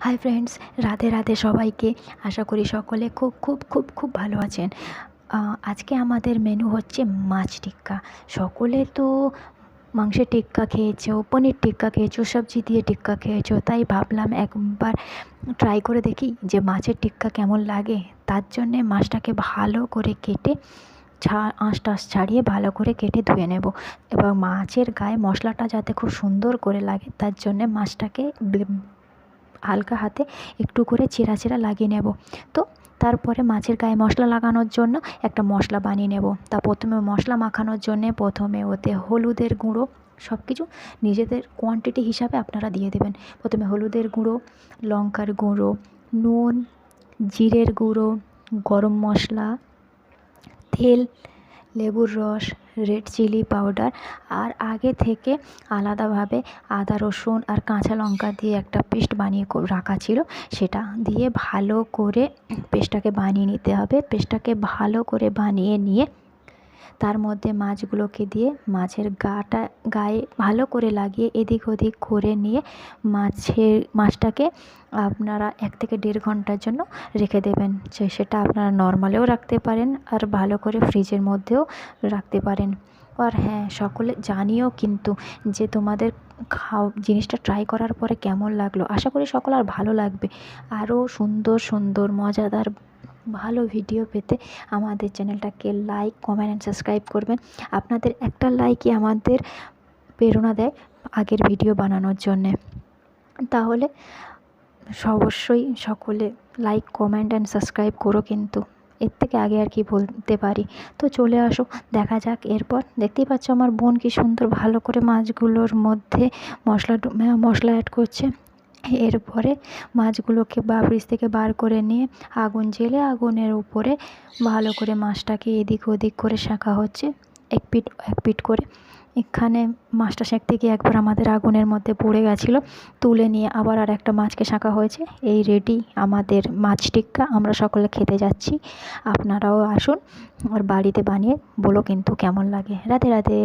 Hi friends, Radhe Radhe সবাইকে। আশা করি সকলে খুব খুব খুব খুব ভালো আছেন। আজকে আমাদের মেনু হচ্ছে মাছ টিক্কা। সকলে তো মাংসের টিক্কা খেয়েছো, পনির টিক্কা খেয়েছো, সবজি দিয়ে টিক্কা খেয়েছো, তাই ভাবলাম একবার ট্রাই করে দেখি যে মাছের টিক্কা কেমন লাগে। তার জন্যে মাছটাকে ভালো করে কেটে আঁশ টাশ ছাড়িয়ে ভালো করে কেটে ধুয়ে নেব। এবার মাছের গায়ে মশলাটা যাতে খুব সুন্দর করে লাগে তার জন্যে মাছটাকে হালকা হাতে একটু করে চেরা লাগিয়ে নেব। তো তারপরে মাছের গায়ে মশলা লাগানোর জন্য একটা মশলা বানিয়ে নেব। তা প্রথমে মশলা মাখানোর জন্যে প্রথমে ওতে হলুদের গুঁড়ো, সব কিছু নিজেদের কোয়ান্টিটি হিসাবে আপনারা দিয়ে দেবেন। প্রথমে হলুদের গুঁড়ো, লঙ্কার গুঁড়ো, নুন, জিরের গুঁড়ো, গরম মশলা, তেল, লেবুর রস, রেড চিলি পাউডার, আর আগে থেকে আলাদাভাবে আদা রসুন আর কাঁচা লঙ্কা দিয়ে একটা পেস্ট বানিয়ে রাখা ছিল, সেটা দিয়ে ভালো করে পেস্টটাকে বানিয়ে নিতে হবে। পেস্টটাকে ভালো করে বানিয়ে নিয়ে তার মধ্যে মাছগুলোকে দিয়ে মাছের গায়ে ভালো করে লাগিয়ে এদিক ওদিক করে নিয়ে মাছটাকে আপনারা 1 থেকে 1.5 ঘন্টার জন্য রেখে দেবেন। সেটা আপনারা নর্মালেও রাখতে পারেন আর ভালো করে ফ্রিজের মধ্যেও রাখতে পারেন। আর হ্যাঁ, সকলে জানিও কিন্তু যে তোমাদের জিনিসটা ট্রাই করার পরে কেমন লাগলো। আশা করি সকল আর ভালো লাগবে। আরও সুন্দর সুন্দর মজাদার ভালো ভিডিও পেতে আমাদের চ্যানেলটাকে লাইক, কমেন্ট অ্যান্ড সাবস্ক্রাইব করবেন। আপনাদের একটা লাইকই আমাদের প্রেরণা দেয় আগের ভিডিও বানানোর জন্যে। তাহলে অবশ্যই সকলে লাইক, কমেন্ট অ্যান্ড সাবস্ক্রাইব করো কিন্তু। এর থেকে আগে আর কি বলতে পারি। তো চলে আসো, দেখা যাক। এরপর দেখতেই পাচ্ছ আমার বোন কি সুন্দর ভালো করে মাছগুলোর মধ্যে মশলা অ্যাড করছে। এরপরে মাছগুলোকে ফ্রিজ থেকে বার করে নিয়ে আগুন জ্বেলে আগুনের উপরে ভালো করে মাছটাকে এদিক ওদিক করে সেঁকা হচ্ছে, এক পিঠ করে। এখানে মাছটা সেঁকতে গিয়ে একবার আমাদের আগুনের মধ্যে পড়ে গেছিলো, তুলে নিয়ে আবার আর একটা মাছকে সেঁকা হয়েছে। এই রেডি আমাদের মাছ টিক্কা। আমরা সকলে খেতে যাচ্ছি, আপনারাও আসুন আর বাড়িতে বানিয়ে বলো কিন্তু কেমন লাগে। রাধে রাধে।